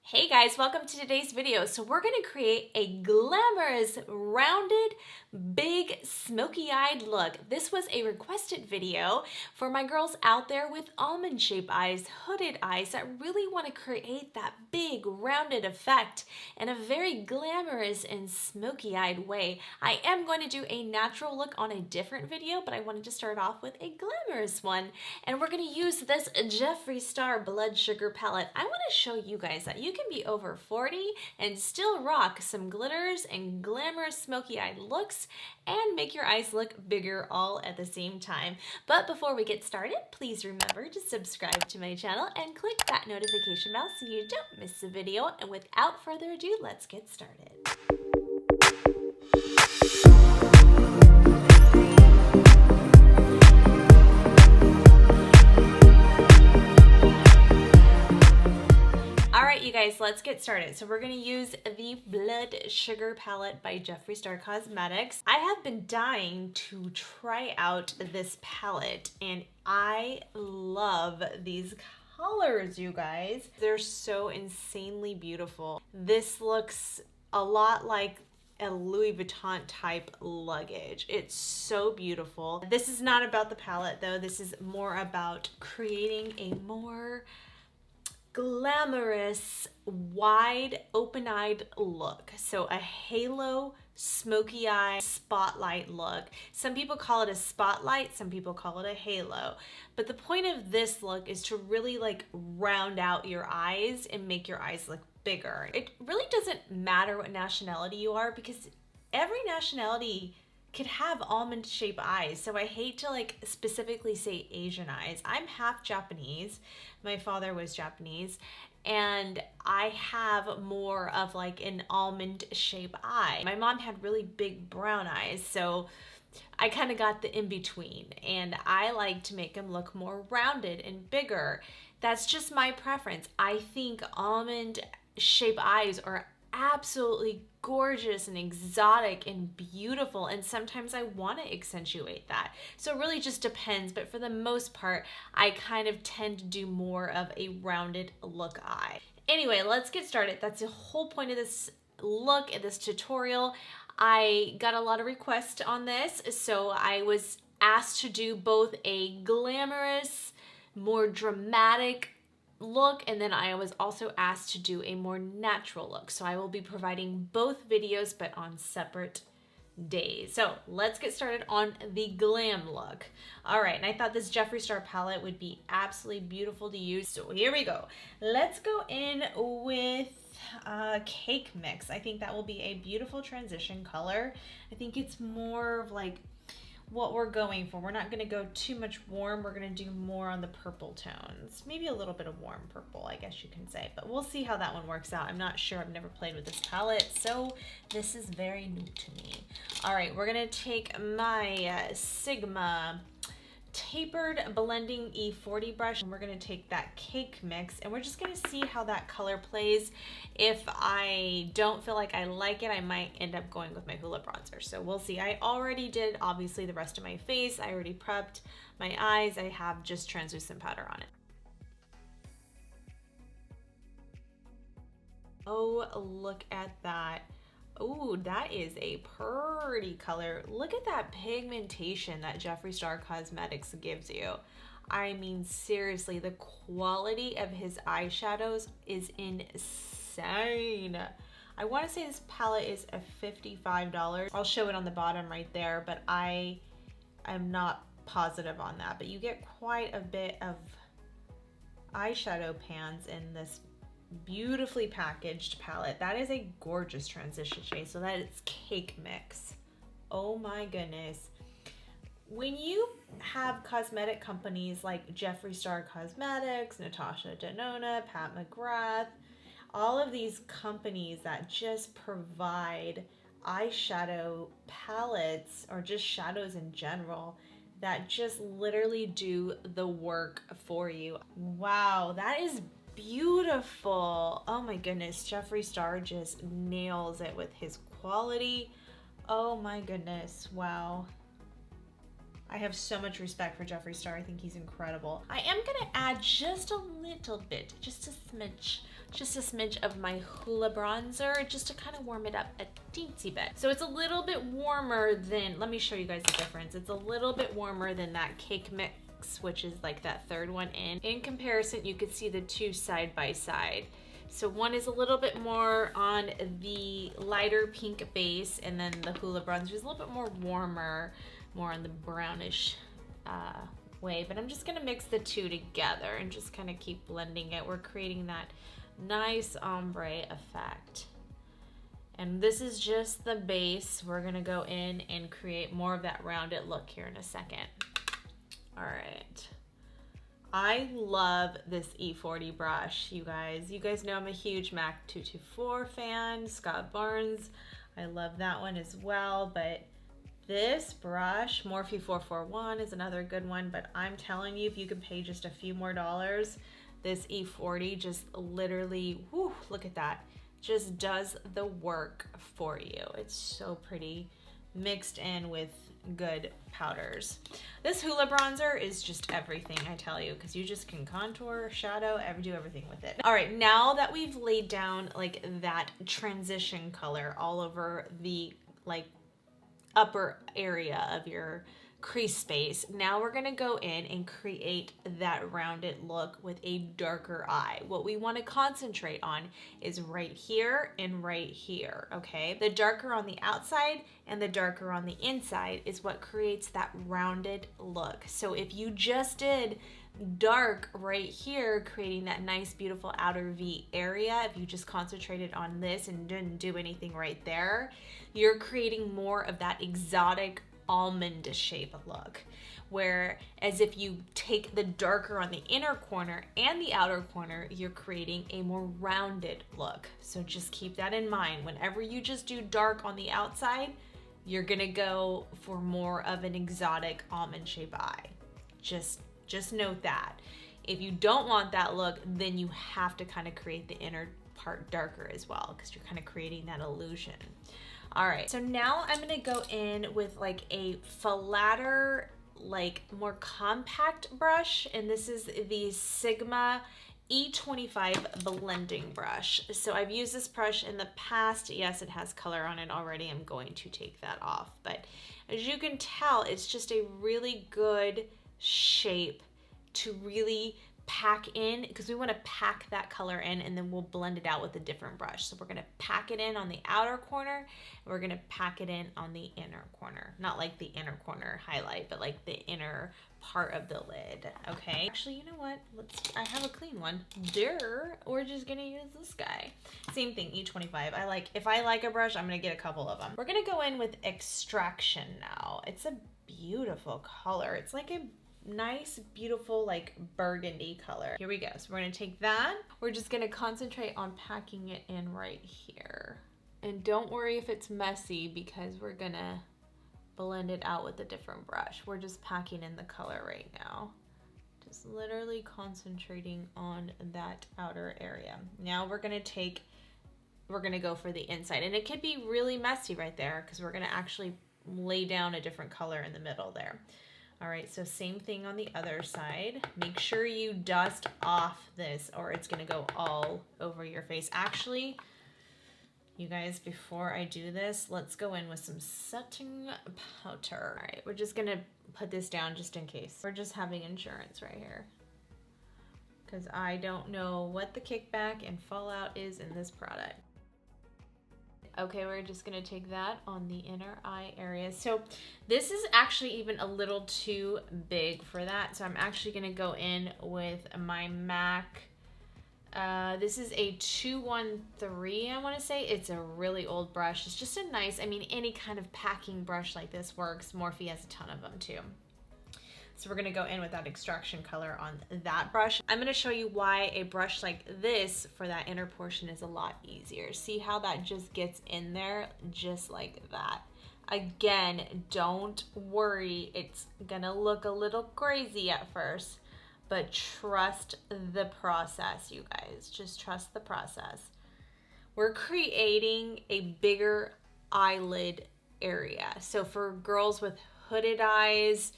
Hey guys, welcome to today's video. So we're gonna create a glamorous, rounded, big, smoky-eyed look. This was a requested video for my girls out there with almond-shaped eyes, hooded eyes that really wanna create that big, rounded effect in a very glamorous and smoky-eyed way. I am going to do a natural look on a different video, but I wanted to start off with a glamorous one. And we're gonna use this Jeffree Star Blood Sugar palette. I wanna show you guys that you can be over 40 and still rock some glitters and glamorous smoky-eyed looks and make your eyes look bigger all at the same time. But before we get started, please remember to subscribe to my channel and click that notification bell so you don't miss a video. And without further ado, let's get started. You guys, let's get started. So we're going to use the Blood Sugar palette by Jeffree Star Cosmetics. I have been dying to try out this palette and I love these colors, you guys. They're so insanely beautiful. This looks a lot like a Louis Vuitton type luggage. It's so beautiful. This is not about the palette though. This is more about creating a more glamorous, wide, open-eyed look. So a halo, smoky eye, spotlight look. Some people call it a spotlight, some people call it a halo. But the point of this look is to really like round out your eyes and make your eyes look bigger. It really doesn't matter what nationality you are because every nationality could have almond shaped eyes. So I hate to like specifically say Asian eyes. I'm half Japanese. My father was Japanese and I have more of like an almond shaped eye. My mom had really big brown eyes. So I kind of got the in between and I like to make them look more rounded and bigger. That's just my preference. I think almond shaped eyes are absolutely gorgeous and exotic and beautiful, and sometimes I want to accentuate that. So it really just depends, but for the most part I kind of tend to do more of a rounded look eye. Anyway, let's get started. That's the whole point of this look and this tutorial. I got a lot of requests on this, so I was asked to do both a glamorous, more dramatic look, and then I was also asked to do a more natural look. So I will be providing both videos but on separate days. So let's get started on the glam look. All right, and I thought this Jeffree Star palette would be absolutely beautiful to use. So here we go. Let's go in with Cake Mix. I think that will be a beautiful transition color. I think it's more of like what we're going for. We're not going to go too much warm. We're going to do more on the purple tones. Maybe a little bit of warm purple, I guess you can say. But we'll see how that one works out. I'm not sure. I've never played with this palette, so this is very new to me. All right, we're going to take my Sigma Tapered Blending E40 brush, and we're going to take that Cake Mix, and we're just going to see how that color plays. If I don't feel like I like it, I might end up going with my HOOLA bronzer. So we'll see. I already did, obviously, the rest of my face. I already prepped my eyes. I have just translucent powder on it. Oh, look at that. Oh, that is a pretty color. Look at that pigmentation that Jeffree Star Cosmetics gives you. I mean, seriously, the quality of his eyeshadows is insane. I want to say this palette is a $55. I'll show it on the bottom right there, but I am not positive on that. But you get quite a bit of eyeshadow pans in this beautifully packaged palette. That is a gorgeous transition shade. So that is Cake Mix. Oh my goodness. When you have cosmetic companies like Jeffree Star Cosmetics, Natasha Denona, Pat McGrath, all of these companies that just provide eyeshadow palettes or just shadows in general that just literally do the work for you. Wow, that is beautiful. Oh my goodness, Jeffree Star just nails it with his quality. Oh my goodness, wow. I have so much respect for Jeffree Star. I think he's incredible. I am gonna add just a little bit, just a smidge, just a smidge of my HOOLA bronzer just to kind of warm it up a teensy bit. So it's a little bit warmer than, let me show you guys the difference. It's a little bit warmer than that Cake Mix, which is like that third one in. In comparison, you could see the two side by side. So one is a little bit more on the lighter pink base, and then the HOOLA bronzer is a little bit more warmer, more on the brownish way. But I'm just gonna mix the two together and just kind of keep blending it. We're creating that nice ombre effect. And this is just the base. We're gonna go in and create more of that rounded look here in a second. All right. I love this E40 brush, you guys. You guys know I'm a huge MAC 224 fan, Scott Barnes. I love that one as well, but this brush, Morphe 441 is another good one, but I'm telling you, if you could pay just a few more dollars, this E40 just literally, whew, look at that, just does the work for you. It's so pretty, mixed in with good powders. This HOOLA bronzer is just everything, I tell you, because you just can contour, shadow, do everything with it. All right, now that we've laid down like that transition color all over the like upper area of your crease space, now we're gonna go in and create that rounded look with a darker eye. What we wanna concentrate on is right here and right here, okay? The darker on the outside and the darker on the inside is what creates that rounded look. So if you just did dark right here, creating that nice, beautiful outer V area, if you just concentrated on this and didn't do anything right there, you're creating more of that exotic almond shape look, where as if you take the darker on the inner corner and the outer corner, you're creating a more rounded look. So just keep that in mind. Whenever you just do dark on the outside, you're gonna go for more of an exotic almond shape eye. Just note that. If you don't want that look, then you have to kind of create the inner part darker as well, because you're kind of creating that illusion. All right, so now I'm gonna go in with like a flatter, like more compact brush, and this is the Sigma E25 blending brush. So I've used this brush in the past. Yes, it has color on it already. I'm going to take that off, but as you can tell, it's just a really good shape to really pack in, because we want to pack that color in and then we'll blend it out with a different brush. So we're going to pack it in on the outer corner and we're going to pack it in on the inner corner. Not like the inner corner highlight, but like the inner part of the lid. Okay, actually, you know what, I have a clean one. We're just gonna use this guy. Same thing, E25. If I like a brush, I'm gonna get a couple of them. We're gonna go in with Extraction now. It's a beautiful color. It's like a nice, beautiful, like burgundy color. Here we go. So we're gonna take that. We're just gonna concentrate on packing it in right here. And don't worry if it's messy, because we're gonna blend it out with a different brush. We're just packing in the color right now. Just literally concentrating on that outer area. Now we're gonna go for the inside. And it could be really messy right there, because we're gonna actually lay down a different color in the middle there. All right, so same thing on the other side. Make sure you dust off this or it's gonna go all over your face. Actually, you guys, before I do this, let's go in with some setting powder. All right, we're just gonna put this down just in case. We're just having insurance right here, because I don't know what the kickback and fallout is in this product. Okay, we're just gonna take that on the inner eye area. So this is actually even a little too big for that. So I'm actually gonna go in with my MAC. This is a 213, I wanna say. It's a really old brush. It's just a nice, I mean, any kind of packing brush like this works. Morphe has a ton of them too. So we're gonna go in with that Extraction color on that brush. I'm gonna show you why a brush like this for that inner portion is a lot easier. See how that just gets in there just like that. Again, don't worry, it's gonna look a little crazy at first, but trust the process, you guys. Just trust the process. We're creating a bigger eyelid area. So for girls with hooded eyes,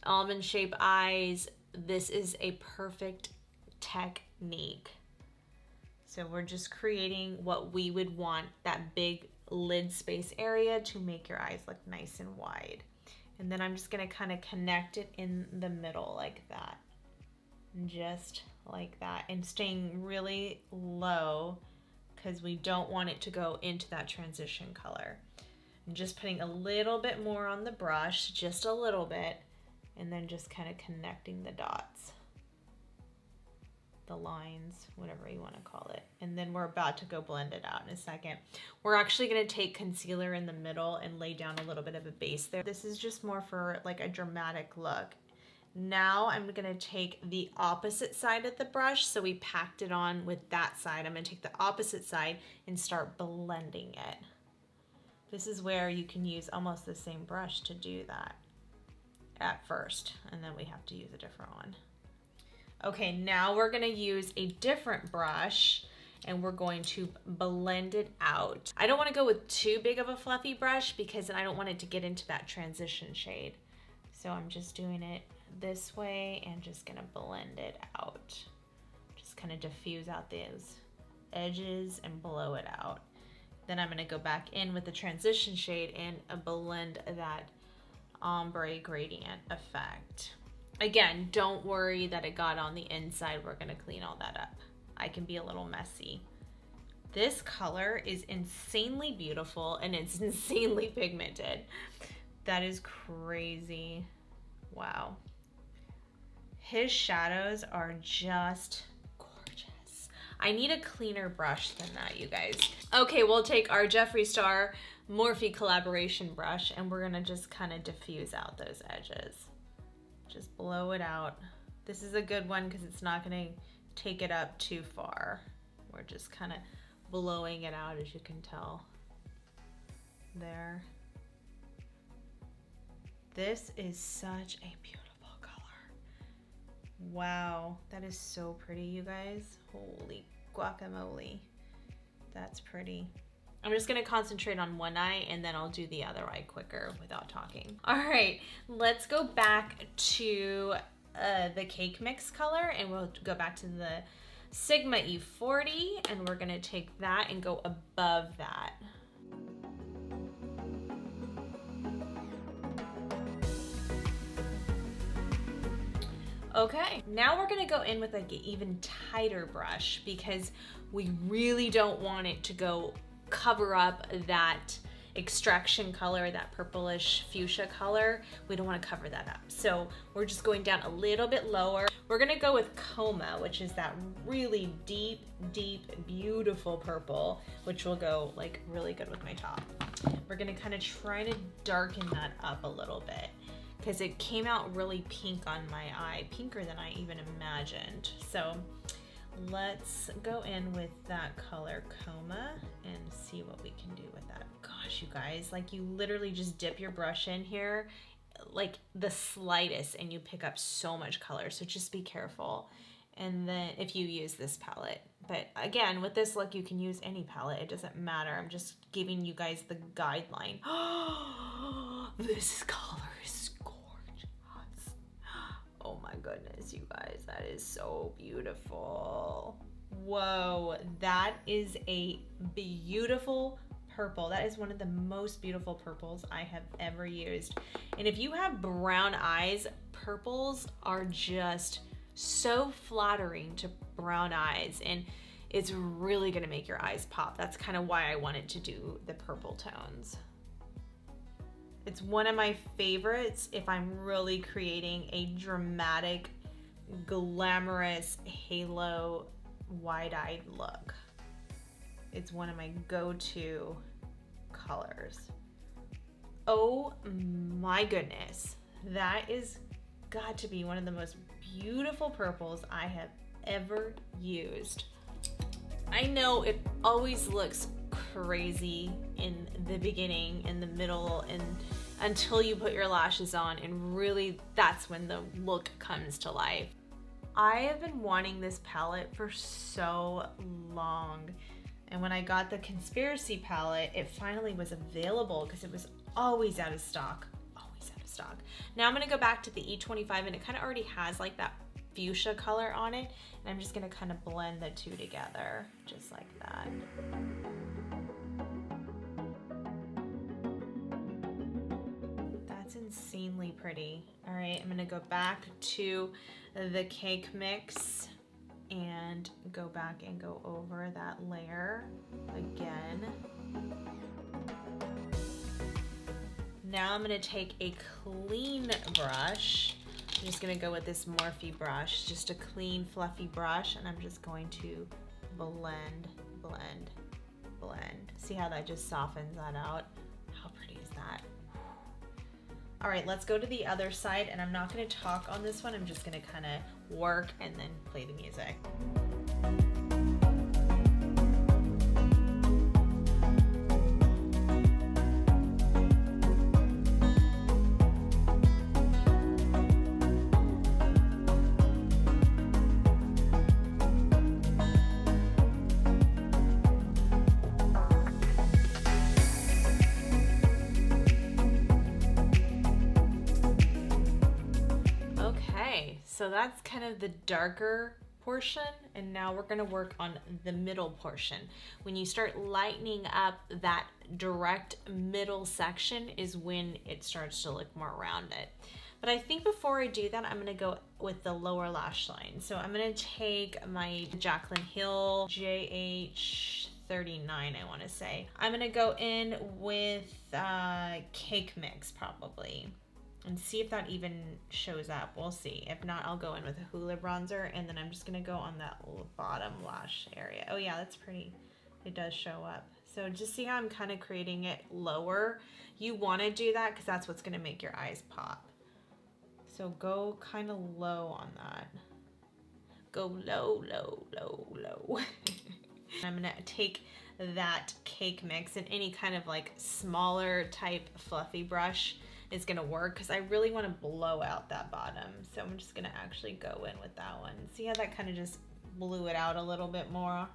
almond shaped eyes, this is a perfect technique. So we're just creating what we would want, that big lid space area to make your eyes look nice and wide. And then I'm just gonna kind of connect it in the middle like that. Just like that, and staying really low because we don't want it to go into that transition color. And just putting a little bit more on the brush, just a little bit, and then just kind of connecting the dots, the lines, whatever you want to call it. And then we're about to go blend it out in a second. We're actually going to take concealer in the middle and lay down a little bit of a base there. This is just more for like a dramatic look. Now I'm going to take the opposite side of the brush. So we packed it on with that side. I'm going to take the opposite side and start blending it. This is where you can use almost the same brush to do that at first, and then we have to use a different one. Okay, now we're gonna use a different brush and we're going to blend it out. I don't wanna go with too big of a fluffy brush because then I don't want it to get into that transition shade. So I'm just doing it this way and just gonna blend it out. Just kind of diffuse out those edges and blow it out. Then I'm gonna go back in with the transition shade and blend that ombre gradient effect. Again, don't worry that it got on the inside. We're gonna clean all that up. I can be a little messy. This color is insanely beautiful and it's insanely pigmented. That is crazy. Wow. His shadows are just gorgeous. I need a cleaner brush than that, you guys. Okay, we'll take our Jeffree Star Morphe collaboration brush and we're gonna just kind of diffuse out those edges. Just blow it out. This is a good one because it's not gonna take it up too far. We're just kind of blowing it out, as you can tell. There. This is such a beautiful color. Wow, that is so pretty, you guys. Holy guacamole. That's pretty. I'm just gonna concentrate on one eye and then I'll do the other eye quicker without talking. All right, let's go back to the cake mix color and we'll go back to the Sigma E40 and we're gonna take that and go above that. Okay, now we're gonna go in with like an even tighter brush because we really don't want it to go cover up that extraction color, that purplish fuchsia color. We don't want to cover that up. So we're just going down a little bit lower. We're going to go with Coma, which is that really deep, deep, beautiful purple, which will go like really good with my top. We're going to kind of try to darken that up a little bit because it came out really pink on my eye, pinker than I even imagined. So let's go in with that color Coma and see what we can do with that. Gosh, you guys, like you literally just dip your brush in here, like the slightest, and you pick up so much color. So just be careful. And then if you use this palette, but again, with this look, you can use any palette. It doesn't matter. I'm just giving you guys the guideline. This color is gorgeous. Oh my goodness, you guys, that is so beautiful. Whoa, that is a beautiful purple. That is one of the most beautiful purples I have ever used. And if you have brown eyes, purples are just so flattering to brown eyes, and it's really gonna make your eyes pop. That's kind of why I wanted to do the purple tones. It's one of my favorites if I'm really creating a dramatic, glamorous halo wide-eyed look. It's one of my go-to colors. Oh my goodness. That is got to be one of the most beautiful purples I have ever used. I know it always looks crazy in the beginning, in the middle, and until you put your lashes on, and really that's when the look comes to life. I have been wanting this palette for so long, and when I got the Conspiracy palette, it finally was available because it was always out of stock. Now I'm gonna go back to the E25, and it kind of already has like that fuchsia color on it. And I'm just gonna kind of blend the two together, just like that. That's insanely pretty. All right, I'm gonna go back to the cake mix and go back and go over that layer again. Now I'm gonna take a clean brush. I'm just gonna go with this Morphe brush, just a clean, fluffy brush, and I'm just going to blend, blend, blend. See how that just softens that out? How pretty is that? All right, let's go to the other side, and I'm not gonna talk on this one. I'm just gonna kind of work and then play the music. So that's kind of the darker portion, and now we're gonna work on the middle portion. When you start lightening up that direct middle section is when it starts to look more rounded. But I think before I do that, I'm gonna go with the lower lash line. So I'm gonna take my Jaclyn Hill JH39, I wanna say. I'm gonna go in with Cake Mix probably, and see if that even shows up. We'll see. If not, I'll go in with a HOOLA bronzer, and then I'm just gonna go on that bottom lash area. Oh yeah, that's pretty. It does show up. So just see how I'm kind of creating it lower. You wanna do that because that's what's gonna make your eyes pop. So go kind of low on that. Go low, low, low, low. I'm gonna take that Cake Mix, and any kind of like smaller type fluffy brush is gonna work because I really want to blow out that bottom. So I'm just gonna actually go in with that one. See how that kind of just blew it out a little bit more?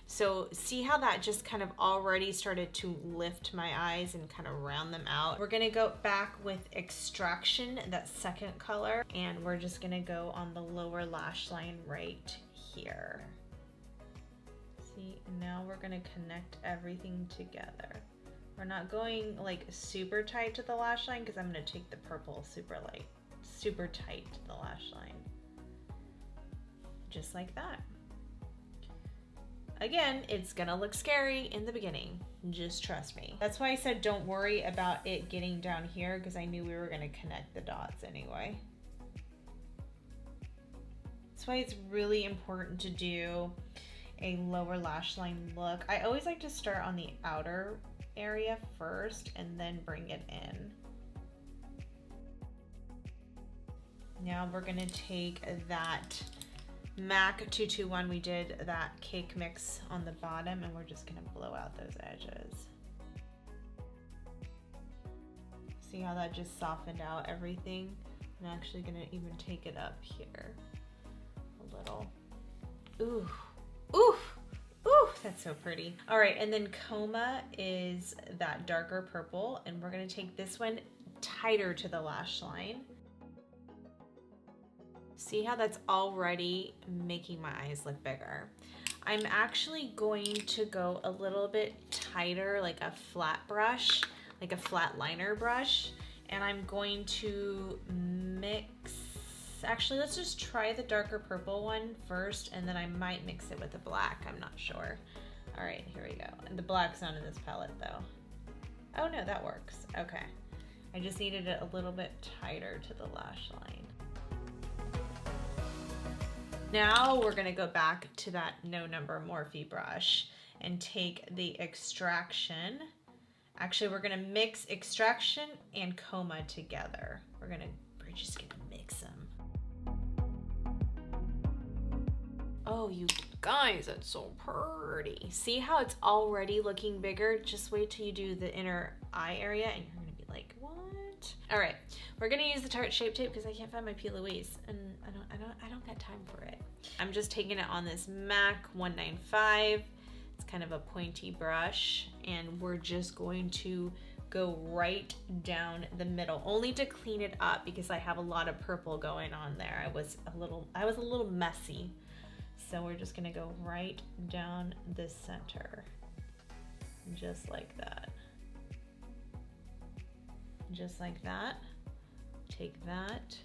So see how that just kind of already started to lift my eyes and kind of round them out. We're gonna go back with Extraction, that second color, and we're just gonna go on the lower lash line right here. See, now we're gonna connect everything together. We're not going like super tight to the lash line because I'm gonna take the purple super tight to the lash line. Just like that. Again, it's gonna look scary in the beginning. Just trust me. That's why I said don't worry about it getting down here, because I knew we were gonna connect the dots anyway. That's why it's really important to do a lower lash line look. I always like to start on the outer area first and then bring it in. Now we're gonna take that MAC 221, we did that Cake Mix on the bottom, and we're just gonna blow out those edges. See how that just softened out everything? I'm actually gonna even take it up here a little. Ooh, ooh, ooh, that's so pretty. All right, and then Coma is that darker purple, and we're gonna take this one tighter to the lash line. See how that's already making my eyes look bigger. I'm actually going to go a little bit tighter, like a flat brush, like a flat liner brush, and I'm going to mix, actually let's just try the darker purple one first, and then I might mix it with the black, I'm not sure. All right, here we go. And the black's not in this palette though. Oh no, that works, okay. I just needed it a little bit tighter to the lash line. Now we're gonna go back to that No Number Morphe brush and take the Extraction. Actually, we're gonna mix Extraction and Coma together. We're just gonna mix them. Oh, you guys, that's so pretty. See how it's already looking bigger? Just wait till you do the inner eye area and you're gonna be like, what? All right, we're gonna use the Tarte Shape Tape because I can't find my P. Louise and I don't got time for it. I'm just taking it on this MAC 195. It's kind of a pointy brush, and we're just going to go right down the middle, only to clean it up because I have a lot of purple going on there. I was a little messy. So we're just gonna go right down the center, just like that. Just like that. Take that.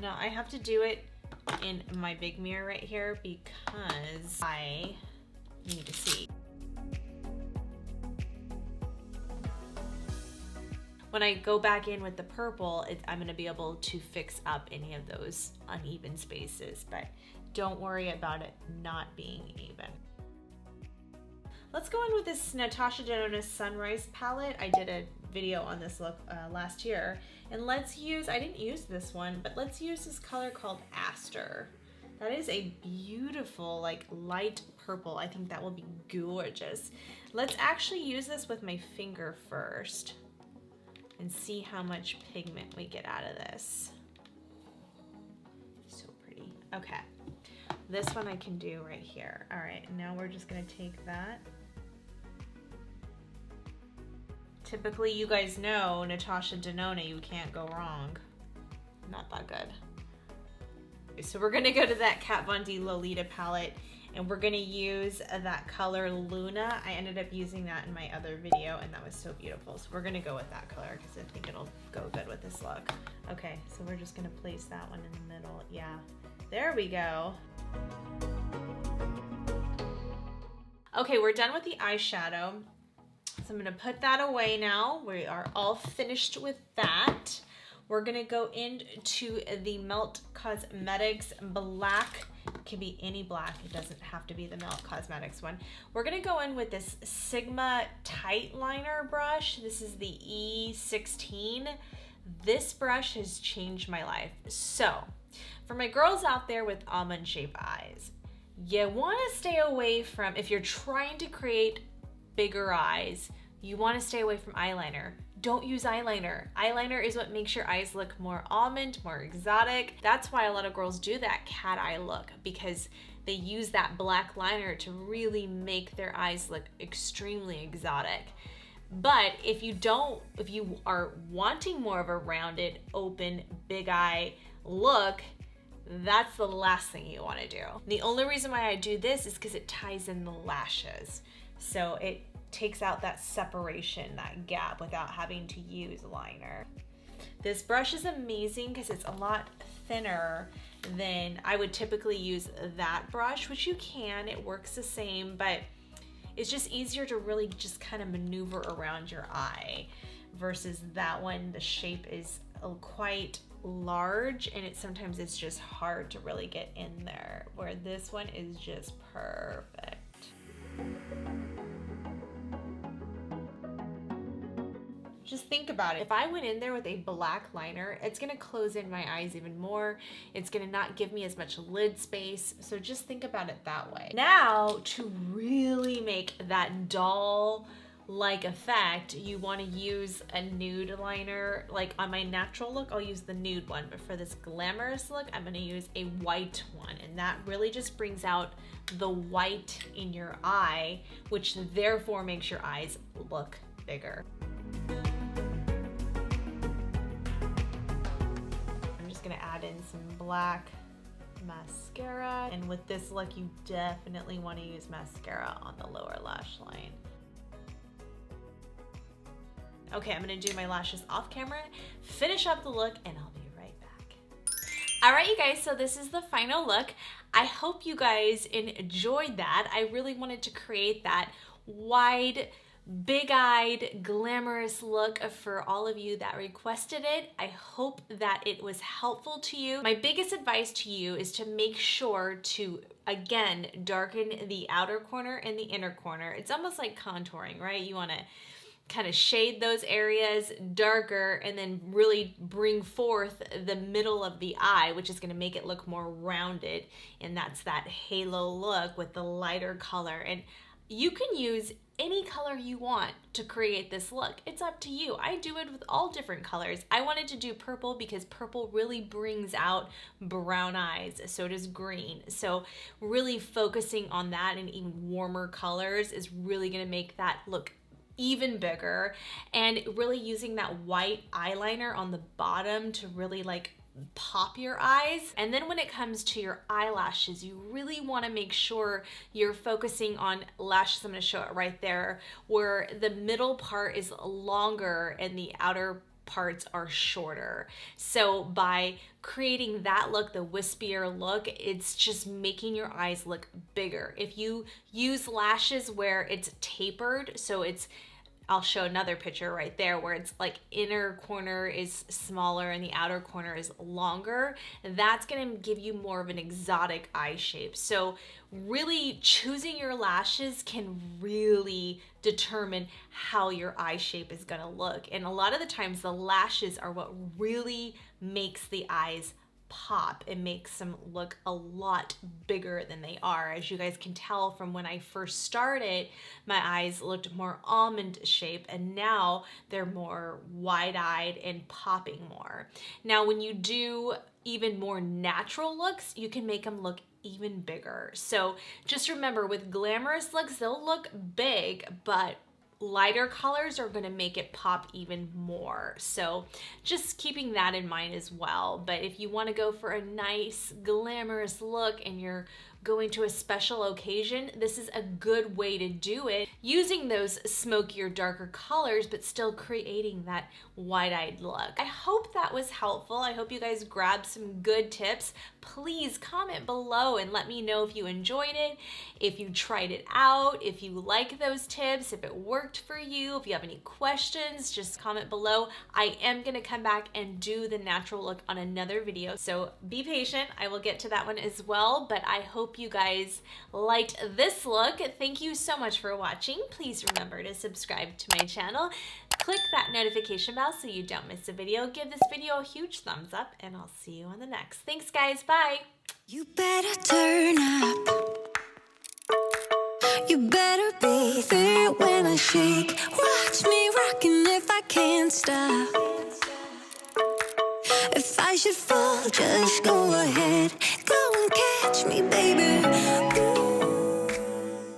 Now I have to do it in my big mirror right here because I need to see. When I go back in with the purple, I'm gonna be able to fix up any of those uneven spaces, but don't worry about it not being even. Let's go in with this Natasha Denona Sunrise palette. I did a video on this look last year, and let's use, I didn't use this one, but let's use this color called Aster. That is a beautiful, like, light purple. I think that will be gorgeous. Let's actually use this with my finger first and see how much pigment we get out of this. So pretty. Okay, this one I can do right here. All right, now we're just gonna take that. Typically, you guys know Natasha Denona, you can't go wrong. Not that good. So we're gonna go to that Kat Von D Lolita palette, and we're gonna use that color Luna. I ended up using that in my other video, and that was so beautiful. So we're gonna go with that color because I think it'll go good with this look. Okay, so we're just gonna place that one in the middle. Yeah, there we go. Okay, we're done with the eyeshadow. So I'm gonna put that away now. We are all finished with that. We're gonna go into the Melt Cosmetics black. It can be any black, it doesn't have to be the Melt Cosmetics one. We're gonna go in with this Sigma Tight Liner brush. This is the E16. This brush has changed my life. So, for my girls out there with almond shaped eyes, you wanna stay away from, if you're trying to create bigger eyes, you wanna stay away from eyeliner. Don't use eyeliner. Eyeliner is what makes your eyes look more almond, more exotic. That's why a lot of girls do that cat eye look, because they use that black liner to really make their eyes look extremely exotic. But if you are wanting more of a rounded, open, big eye look, that's the last thing you wanna do. The only reason why I do this is because it ties in the lashes. So it takes out that separation, that gap, without having to use liner. This brush is amazing because it's a lot thinner than I would typically use that brush, which you can, it works the same, but it's just easier to really just kind of maneuver around your eye versus that one. The shape is quite large and sometimes it's just hard to really get in there, where this one is just perfect. Just think about it. If I went in there with a black liner, it's gonna close in my eyes even more. It's gonna not give me as much lid space. So just think about it that way. Now, to really make that doll-like effect, you wanna use a nude liner. Like on my natural look, I'll use the nude one, but for this glamorous look, I'm gonna use a white one. And that really just brings out the white in your eye, which therefore makes your eyes look bigger. Gonna add in some black mascara, and with this look you definitely want to use mascara on the lower lash line. Okay, I'm gonna do my lashes off camera, finish up the look, and I'll be right back. All right, you guys, so this is the final look. I hope you guys enjoyed that. I really wanted to create that wide, big-eyed, glamorous look for all of you that requested it. I hope that it was helpful to you. My biggest advice to you is to make sure to, again, darken the outer corner and the inner corner. It's almost like contouring, right? You wanna kind of shade those areas darker and then really bring forth the middle of the eye, which is gonna make it look more rounded. And that's that halo look with the lighter color. And You can use any color you want to create this look. It's up to you. I do it with all different colors. I wanted to do purple because purple really brings out brown eyes. So does green. So really focusing on that and even warmer colors is really gonna make that look even bigger, and really using that white eyeliner on the bottom to really like pop your eyes. And then when it comes to your eyelashes, you really want to make sure you're focusing on lashes. I'm going to show it right there, where the middle part is longer and the outer parts are shorter. So by creating that look, the wispier look, it's just making your eyes look bigger. If you use lashes where it's tapered, so it's, I'll show another picture right there where it's like inner corner is smaller and the outer corner is longer, that's gonna give you more of an exotic eye shape. So really choosing your lashes can really determine how your eye shape is gonna look. And a lot of the times the lashes are what really makes the eyes pop. It makes them look a lot bigger than they are. As you guys can tell from when I first started, my eyes looked more almond shape, and now they're more wide-eyed and popping more. Now when you do even more natural looks, you can make them look even bigger. So just remember, with glamorous looks, they'll look big, but lighter colors are going to make it pop even more. So just keeping that in mind as well. But if you want to go for a nice glamorous look and you're going to a special occasion, this is a good way to do it, using those smokier, darker colors, but still creating that wide-eyed look. I hope that was helpful. I hope you guys grabbed some good tips. Please comment below and let me know if you enjoyed it, if you tried it out, if you like those tips, if it worked for you. If you have any questions, just comment below. I am gonna come back and do the natural look on another video, so be patient. I will get to that one as well, but I hope you guys liked this look. Thank you so much for watching. Please remember to subscribe to my channel. Click that notification bell so you don't miss a video. Give this video a huge thumbs up, and I'll see you on the next. Thanks, guys. Bye. You better turn up. You better be there when I shake. Watch me rocking if I can't stop. If I should fall, just go ahead. Go and catch me, baby. Ooh.